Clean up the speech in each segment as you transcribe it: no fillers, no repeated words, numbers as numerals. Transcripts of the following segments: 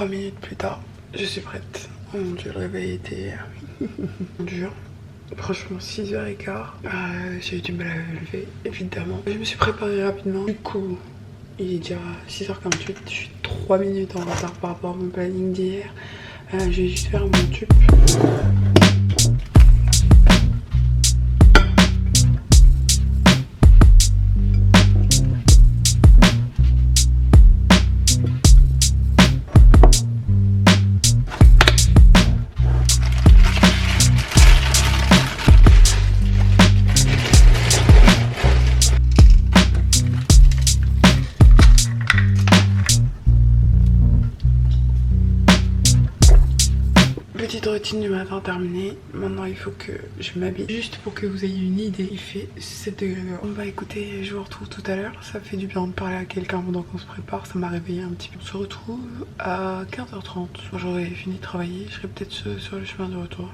Minutes plus tard, je suis prête. Oh mon dieu, le réveil était dur. Franchement, 6h15. J'ai eu du mal à me lever, évidemment. Je me suis préparée rapidement. Du coup, il est déjà 6h48. Je suis 3 minutes en retard par rapport à mon planning d'hier. Je vais juste faire mon tube. Petite routine du matin terminée. Maintenant il faut que je m'habille. Juste pour que vous ayez une idée, il fait 7 degrés dehors. Bon bah écoutez, je vous retrouve tout à l'heure. Ça fait du bien de parler à quelqu'un pendant qu'on se prépare. Ça m'a réveillé un petit peu. On se retrouve à 15h30. Quand j'aurai fini de travailler, je serai peut-être sur le chemin de retour.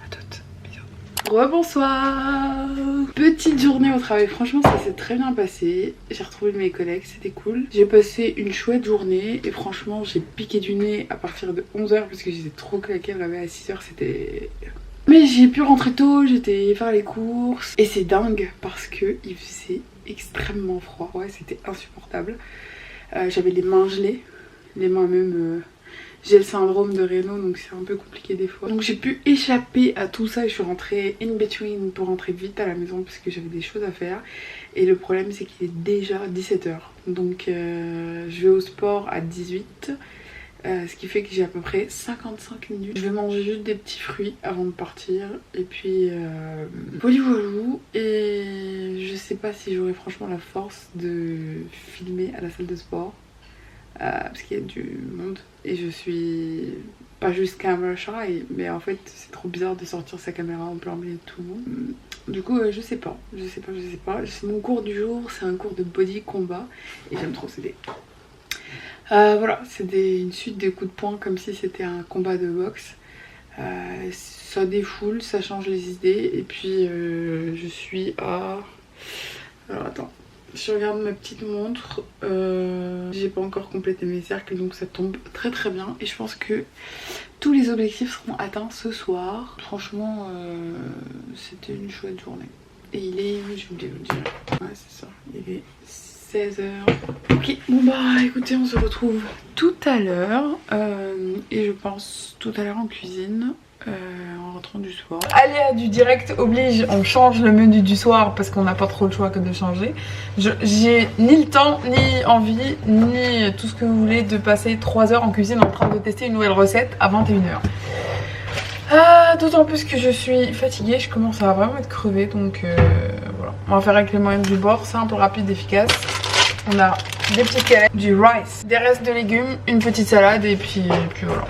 À toutes. Bisous. Rebonsoir. Petite journée au travail. Franchement ça s'est très bien passé. J'ai retrouvé mes collègues, c'était cool. J'ai passé une chouette journée et franchement j'ai piqué du nez à partir de 11h parce que j'étais trop claquée. Le réveil à 6h c'était... Mais j'ai pu rentrer tôt, j'étais faire les courses. Et c'est dingue parce que il faisait extrêmement froid. Ouais, c'était insupportable. J'avais les mains gelées. Les mains même... J'ai le syndrome de Raynaud donc c'est un peu compliqué des fois. Donc j'ai pu échapper à tout ça et je suis rentrée in between pour rentrer vite à la maison parce que j'avais des choses à faire. Et le problème c'est qu'il est déjà 17h. Donc je vais au sport à 18. Ce qui fait que j'ai à peu près 55 minutes. Je vais manger juste des petits fruits avant de partir. Et puis voilou. Et je sais pas si j'aurai franchement la force de filmer à la salle de sport. Parce qu'il y a du monde et je suis pas juste camera shy, mais en fait c'est trop bizarre de sortir sa caméra en plein milieu de tout le monde. Du coup je sais pas. C'est mon cours du jour, c'est un cours de body combat et j'aime trop céder. Voilà, c'est une suite de coups de poing comme si c'était un combat de boxe. Ça défoule, ça change les idées et puis je suis à... Alors attends. Je regarde ma petite montre, j'ai pas encore complété mes cercles donc ça tombe très très bien et je pense que tous les objectifs seront atteints ce soir. Franchement c'était une chouette journée. Et il est, je vous le dirai, ouais c'est ça, il est 16h. Ok, bon bah écoutez on se retrouve tout à l'heure et je pense tout à l'heure en cuisine. En rentrant du soir. Aléa du direct oblige, on change le menu du soir parce qu'on n'a pas trop le choix que de changer. J'ai ni le temps, ni envie, ni tout ce que vous voulez de passer 3 heures en cuisine en train de tester une nouvelle recette à 21h. D'autant plus que je suis fatiguée, je commence à vraiment être crevée donc voilà. On va faire avec les moyens du bord, simple, rapide, efficace. On a des petites galettes, du rice, des restes de légumes, une petite salade et puis voilà.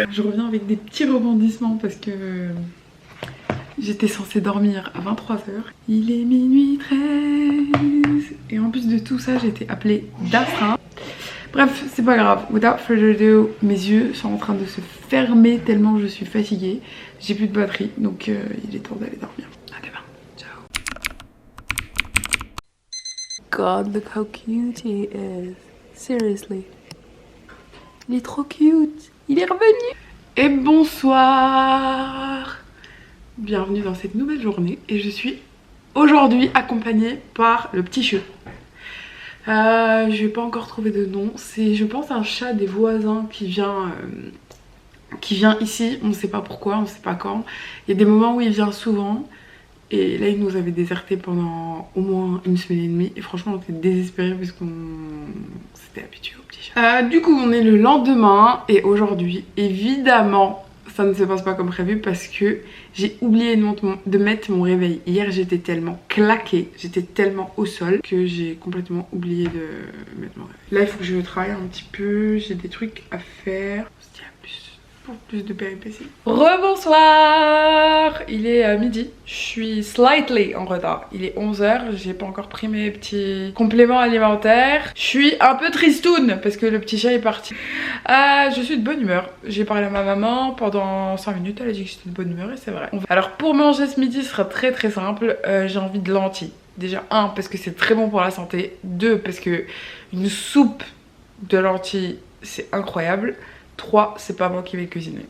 Je reviens avec des petits rebondissements parce que j'étais censée dormir à 23h. Il est minuit 13. Et en plus de tout ça, j'ai été appelée d'astreinte. Bref, c'est pas grave. Without further ado, mes yeux sont en train de se fermer tellement je suis fatiguée. J'ai plus de batterie, donc il est temps d'aller dormir. À demain. Ciao. God, look how cute he is. Seriously. Il est trop cute. Il est revenu. Et bonsoir. Bienvenue dans cette nouvelle journée. Et je suis aujourd'hui accompagnée par le petit cheveu. Je vais pas encore trouver de nom. C'est, je pense, un chat des voisins qui vient ici. On ne sait pas pourquoi, on ne sait pas quand. Il y a des moments où il vient souvent. Et là, il nous avait déserté pendant au moins une semaine et demie. Et franchement, on était désespérés puisqu'on s'était habitué au petit chat. Du coup, on est le lendemain. Et aujourd'hui, évidemment, ça ne se passe pas comme prévu parce que j'ai oublié de mettre mon réveil. Hier, j'étais tellement claquée, j'étais tellement au sol que j'ai complètement oublié de mettre mon réveil. Là, il faut que je travaille un petit peu, j'ai des trucs à faire. On se dit à plus pour plus de péripéties. Rebonsoir. Il est midi, je suis slightly en retard. Il est 11h, j'ai pas encore pris mes petits compléments alimentaires. Je suis un peu tristoune parce que le petit chat est parti. Je suis de bonne humeur. J'ai parlé à ma maman pendant 5 minutes, elle a dit que j'étais de bonne humeur et c'est vrai. Alors pour manger ce midi, ce sera très très simple. J'ai envie de lentilles. Déjà 1 parce que c'est très bon pour la santé. 2 parce que une soupe de lentilles c'est incroyable. 3 c'est pas moi qui vais cuisiner.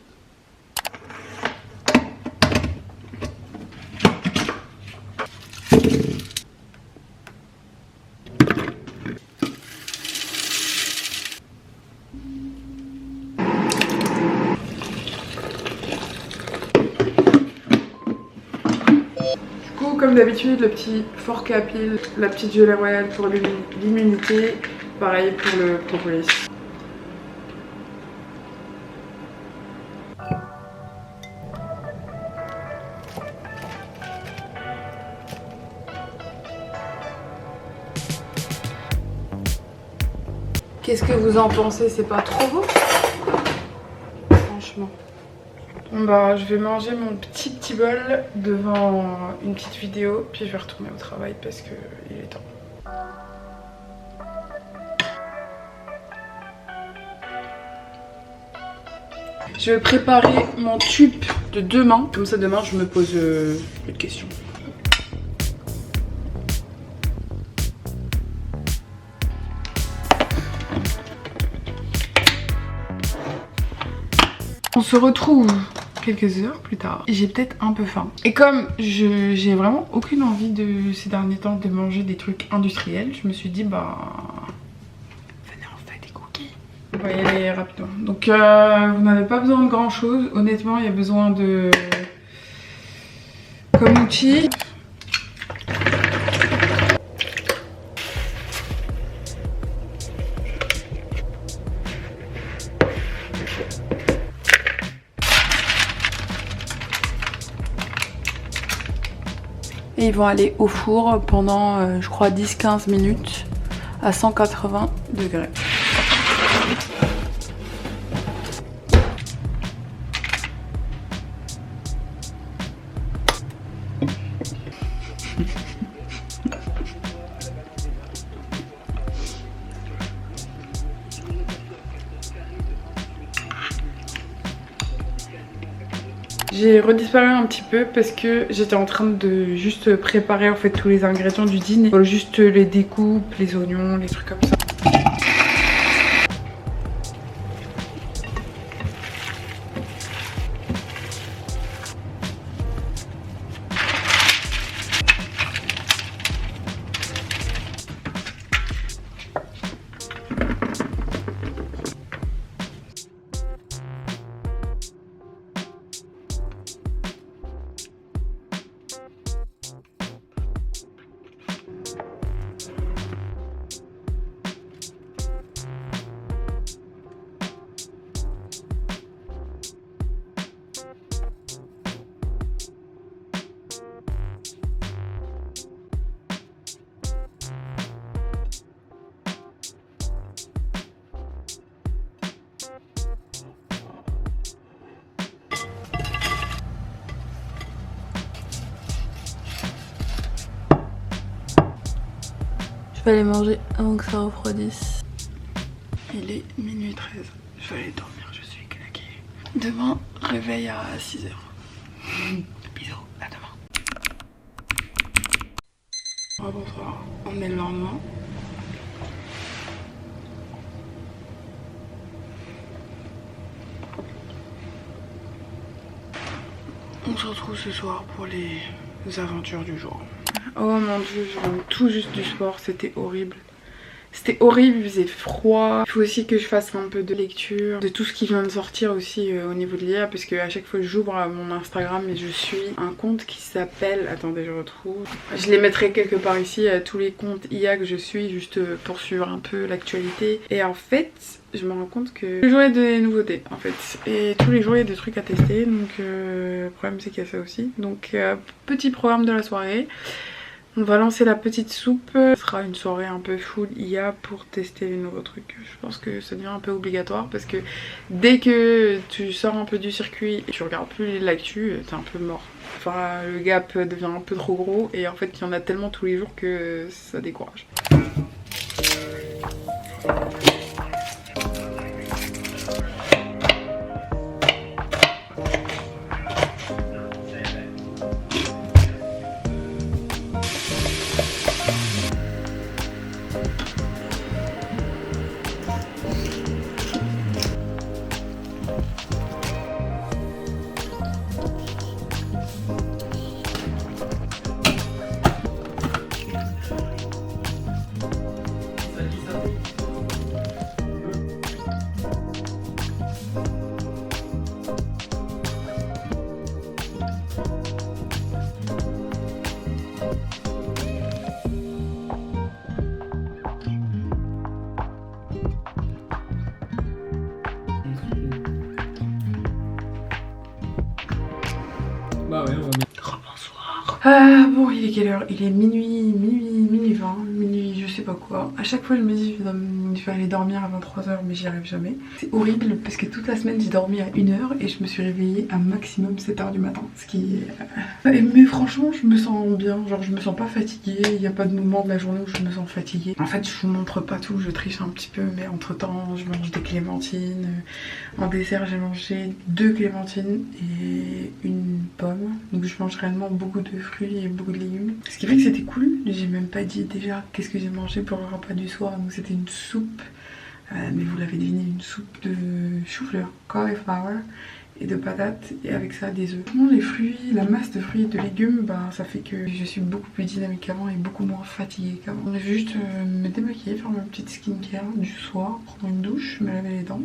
Comme d'habitude, le petit fork à pile, la petite gelée royale pour l'immunité, pareil pour le propolis. Qu'est-ce que vous en pensez? C'est pas trop beau? Franchement. Bon bah je vais manger mon petit bol devant une petite vidéo, puis je vais retourner au travail parce que il est temps. Je vais préparer mon tube de demain, comme ça demain je me pose plus de questions. On se retrouve quelques heures plus tard. J'ai peut-être un peu faim. Et comme j'ai vraiment aucune envie de ces derniers temps de manger des trucs industriels, je me suis dit bah venez on fait des cookies. On va y aller rapidement. Donc vous n'avez pas besoin de grand chose. Honnêtement il y a besoin de comme outil. Et ils vont aller au four pendant je crois 10-15 minutes à 180 degrés. J'ai redisparu un petit peu parce que j'étais en train de juste préparer en fait tous les ingrédients du dîner. Juste les découpes, les oignons, les trucs comme ça. Je vais aller manger avant que ça refroidisse. Il est minuit 13. Je vais aller dormir, je suis claquée. Demain, réveil à 6h. Bisous, à demain. Bonsoir, on est le lendemain. On se retrouve ce soir pour les aventures du jour. Oh mon dieu, je rentre tout juste du sport, c'était horrible. C'était horrible, il faisait froid. Il faut aussi que je fasse un peu de lecture, de tout ce qui vient de sortir aussi au niveau de l'IA, parce qu'à chaque fois que j'ouvre mon Instagram et je suis un compte qui s'appelle... Attendez, je retrouve. Je les mettrai quelque part ici, tous les comptes IA que je suis, juste pour suivre un peu l'actualité. Et en fait, je me rends compte que tous les jours il y a des nouveautés en fait. Et tous les jours il y a des trucs à tester, donc le problème c'est qu'il y a ça aussi. Donc petit programme de la soirée. On va lancer la petite soupe. Ce sera une soirée un peu full IA pour tester les nouveaux trucs. Je pense que ça devient un peu obligatoire parce que dès que tu sors un peu du circuit et tu regardes plus l'actu, t'es un peu mort. Enfin, le gap devient un peu trop gros et en fait il y en a tellement tous les jours que ça décourage. Bah ouais, on va bien. Rebonsoir. Bon, il est quelle heure? Il est minuit 20, minuit je sais pas quoi. À chaque fois je me dis je vais aller dormir à 23h mais j'y arrive jamais. C'est horrible parce que toute la semaine j'ai dormi à 1h et je me suis réveillée à maximum 7h du matin. Ce qui est... Mais franchement je me sens bien, genre je me sens pas fatiguée, il n'y a pas de moment de la journée où je me sens fatiguée. En fait je vous montre pas tout, je triche un petit peu mais entre temps je mange des clémentines. En dessert j'ai mangé 2 clémentines et une pomme. Donc je mange réellement beaucoup de fruits et beaucoup de légumes. Ce qui fait que c'était cool, j'ai même pas dit déjà qu'est-ce que j'ai mangé pour le repas du soir. Donc c'était une soupe, mais vous l'avez deviné, une soupe de chou-fleur, cauliflower et de patates et avec ça des œufs. Les fruits, la masse de fruits et de légumes, bah, ça fait que je suis beaucoup plus dynamique qu'avant et beaucoup moins fatiguée qu'avant. On va juste me démaquiller, faire ma petite skincare du soir, prendre une douche, me laver les dents.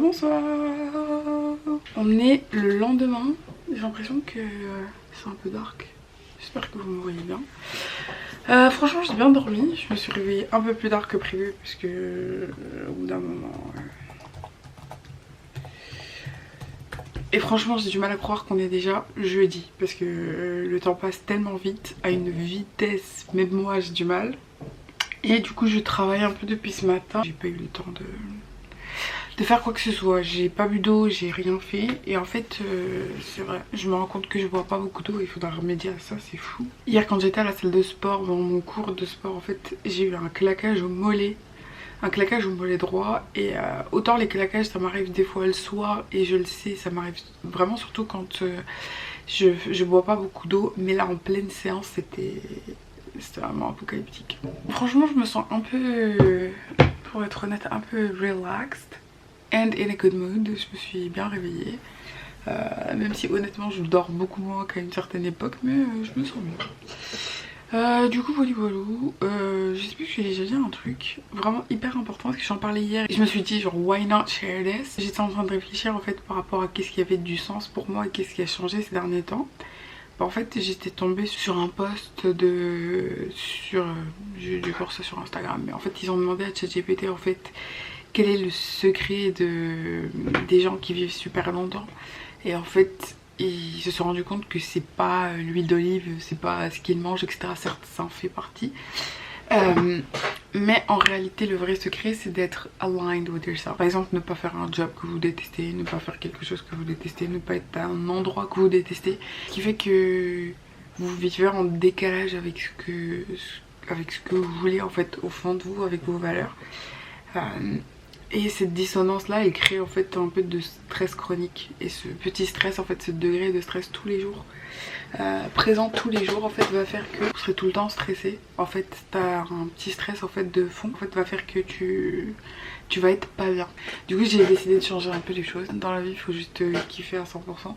Bonsoir. On est le lendemain. J'ai l'impression que c'est un peu dark. J'espère que vous me voyez bien. Franchement j'ai bien dormi. Je me suis réveillée un peu plus tard que prévu parce que au bout d'un moment... Et franchement j'ai du mal à croire qu'on est déjà jeudi. Parce que le temps passe tellement vite, à une vitesse, même moi j'ai du mal. Et du coup je travaille un peu depuis ce matin. J'ai pas eu le temps de faire quoi que ce soit. J'ai pas bu d'eau, j'ai rien fait. Et en fait c'est vrai, je me rends compte que je bois pas beaucoup d'eau. Il faudra remédier à ça, c'est fou. Hier quand j'étais à la salle de sport, dans mon cours de sport, en fait j'ai eu un claquage au mollet. Un claquage au mollet droit. Et autant les claquages ça m'arrive des fois le soir. Et je le sais, ça m'arrive vraiment surtout quand je bois pas beaucoup d'eau. Mais là en pleine séance c'était vraiment apocalyptique. Franchement je me sens un peu, pour être honnête, un peu relaxed. And in a good mood, je me suis bien réveillée. Même si honnêtement je dors beaucoup moins qu'à une certaine époque, mais je me sens mieux. Du coup voilà, j'espère que j'ai déjà dit un truc vraiment hyper important parce que j'en parlais hier et je me suis dit genre why not share this. J'étais en train de réfléchir en fait par rapport à qu'est-ce qui avait du sens pour moi et qu'est-ce qui a changé ces derniers temps. En fait j'étais tombée sur un post j'ai dû voir ça sur Instagram, mais en fait ils ont demandé à ChatGPT en fait quel est le secret des gens qui vivent super longtemps. Et en fait ils se sont rendus compte que c'est pas l'huile d'olive, c'est pas ce qu'ils mangent, etc. Certes ça en fait partie, Mais en réalité, le vrai secret, c'est d'être aligned with yourself. Par exemple, ne pas faire un job que vous détestez, ne pas faire quelque chose que vous détestez, ne pas être à un endroit que vous détestez. Ce qui fait que vous vivez en décalage avec ce que vous voulez en fait au fond de vous, avec vos valeurs. Et cette dissonance là, elle crée en fait un peu de stress chronique. Et ce petit stress, en fait, ce degré de stress tous les jours, présent tous les jours, en fait, va faire que vous serez tout le temps stressé. En fait, t'as un petit stress en fait de fond, en fait, va faire que tu vas être pas bien. Du coup, j'ai décidé de changer un peu les choses. Dans la vie, il faut juste kiffer à 100%.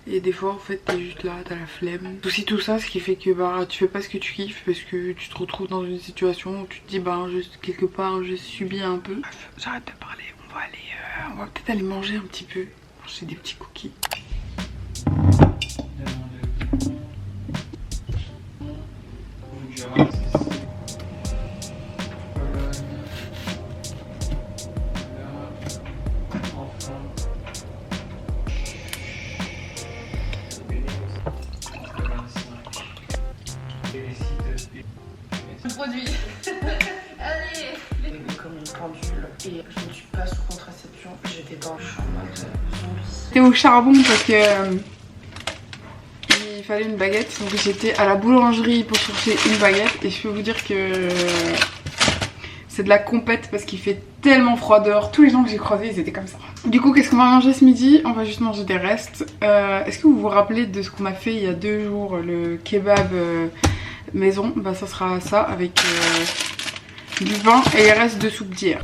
Et des fois, en fait, t'es juste là, t'as la flemme. Aussi tout ça, ce qui fait que bah tu fais pas ce que tu kiffes parce que tu te retrouves dans une situation où tu te dis bah juste quelque part je subis un peu. Bref, j'arrête de parler. On va peut-être aller manger un petit peu. Manger des petits cookies. Produit. Allez. Comme une pendule et je ne suis pas sous contraception, j'étais dans le champ en mode zombie. J'étais au charbon parce que il fallait une baguette, donc j'étais à la boulangerie pour chercher une baguette et je peux vous dire que c'est de la compète parce qu'il fait tellement froid dehors. Tous les gens que j'ai croisés ils étaient comme ça. Du coup, qu'est-ce qu'on va manger ce midi? On va juste manger des restes. Est-ce que vous vous rappelez de ce qu'on a fait il y a 2 jours, le kebab maison? Bah ça sera ça avec du pain et les restes de soupe d'hier.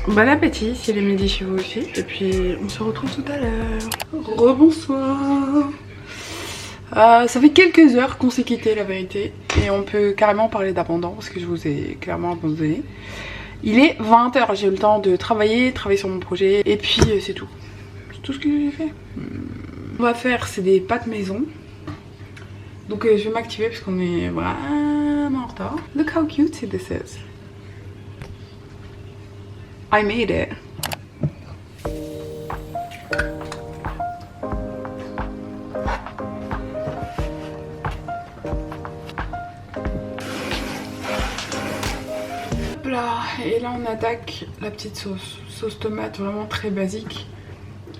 Bon appétit si il est midi chez vous aussi. Et puis on se retrouve tout à l'heure. Rebonsoir. Ça fait quelques heures qu'on s'est quitté, la vérité. Et on peut carrément parler d'abandon parce que je vous ai clairement abandonné. Il est 20 h, j'ai eu le temps de travailler sur mon projet. Et puis c'est tout. C'est tout ce que j'ai fait. On va faire, c'est des pâtes maison. Donc je vais m'activer parce qu'on est vraiment en retard. Look how cute this is. I made it. Hop là, et là on attaque la petite sauce tomate vraiment très basique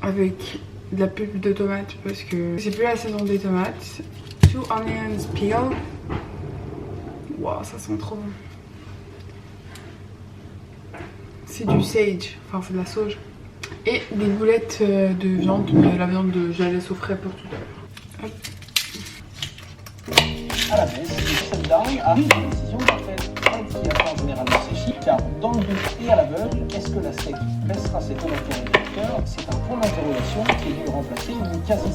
avec de la pulpe de tomate parce que c'est plus la saison des tomates. 2 onions peeled. Wow, ça sent trop bon. C'est du sage, enfin c'est de la sauge. Et des boulettes de viande, mais la viande je la laisse au frais pour tout à l'heure. À la baisse, cette dame a pris une décision parfaite. Elle qui attend généralement ses chiffres, car dans le doute et à l'aveugle, est-ce que la SEC baissera ses taux d'intérêt directeurs? C'est un point d'interrogation qui est dû remplacer une quasi...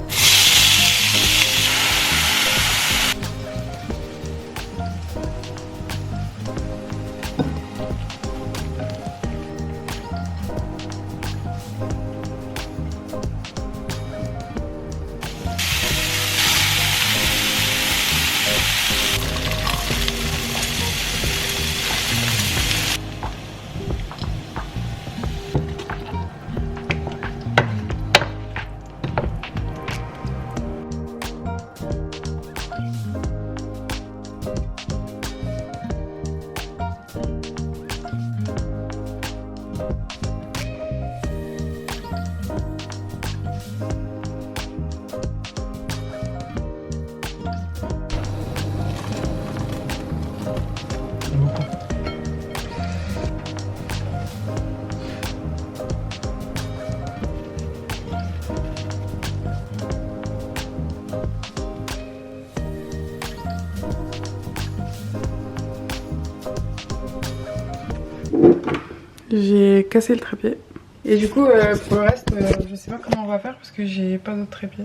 J'ai cassé le trépied. Et du coup, pour le reste, je sais pas comment on va faire parce que j'ai pas d'autre trépied.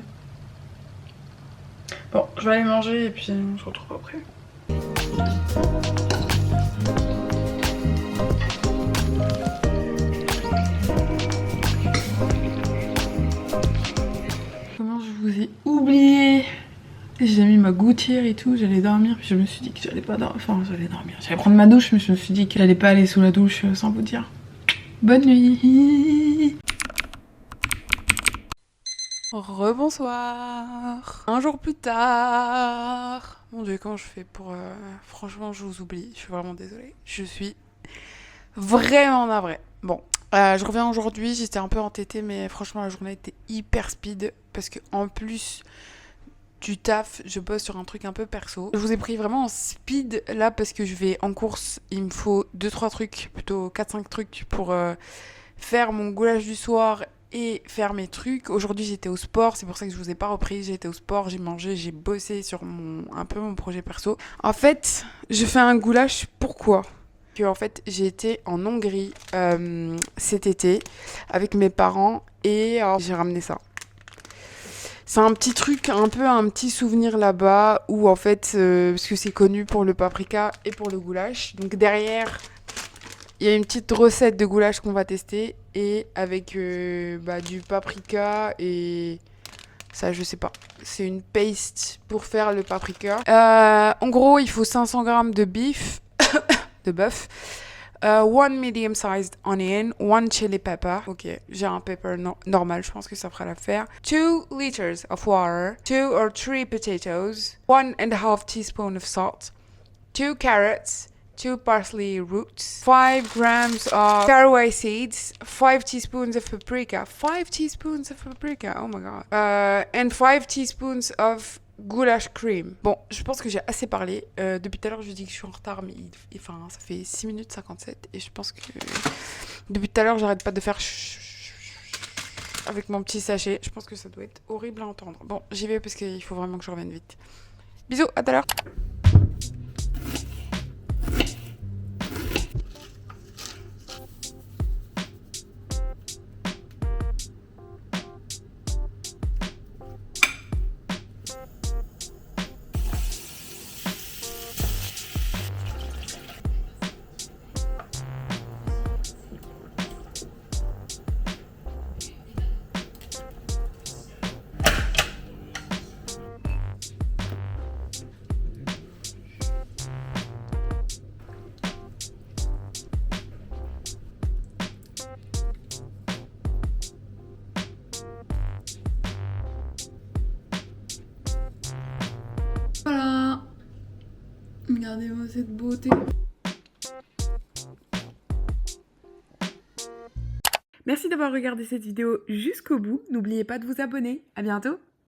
Bon, je vais aller manger et puis on se retrouve après. Comment je vous ai oublié? J'ai mis ma gouttière et tout, j'allais dormir, puis je me suis dit que j'allais pas dormir, enfin j'allais dormir, j'allais prendre ma douche, mais je me suis dit que j'allais pas aller sous la douche sans vous dire. Bonne nuit. Rebonsoir. Un jour plus tard. Mon Dieu, comment je fais pour... Franchement, je vous oublie, je suis vraiment désolée. Je suis vraiment navrée. Bon, je reviens aujourd'hui, j'étais un peu entêtée, mais franchement la journée était hyper speed, parce que en plus... du taf, je bosse sur un truc un peu perso. Je vous ai pris vraiment en speed là parce que je vais en course. Il me faut 2-3 trucs, plutôt 4-5 trucs pour faire mon goulash du soir et faire mes trucs. Aujourd'hui j'étais au sport, c'est pour ça que je vous ai pas repris. J'ai été au sport, j'ai mangé, j'ai bossé sur un peu mon projet perso. En fait, je fais un goulash, pourquoi ? En fait, j'ai été en Hongrie cet été avec mes parents et j'ai ramené ça. C'est un petit truc, un petit souvenir là-bas où en fait, parce que c'est connu pour le paprika et pour le goulash. Donc derrière, il y a une petite recette de goulash qu'on va tester et avec du paprika et ça je sais pas. C'est une paste pour faire le paprika. En gros, il faut 500 g de beef, de bœuf. One medium-sized onion, one chili pepper. Ok, j'ai un pepper normal, je pense que ça fera l'affaire. 2 liters of water, 2 or 3 potatoes, 1.5 teaspoon of salt, 2 carrots, 2 parsley roots, 5 grams of caraway seeds, 5 teaspoons of paprika, 5 teaspoons of paprika, oh my god, and 5 teaspoons of goulash cream. Bon, je pense que j'ai assez parlé. Depuis tout à l'heure, je dis que je suis en retard, mais ça fait 6 minutes 57. Et je pense que depuis tout à l'heure, j'arrête pas de faire avec mon petit sachet. Je pense que ça doit être horrible à entendre. Bon, j'y vais parce qu'il faut vraiment que je revienne vite. Bisous, à tout à l'heure. Voilà. Regardez-moi cette beauté. Merci d'avoir regardé cette vidéo jusqu'au bout. N'oubliez pas de vous abonner. À bientôt.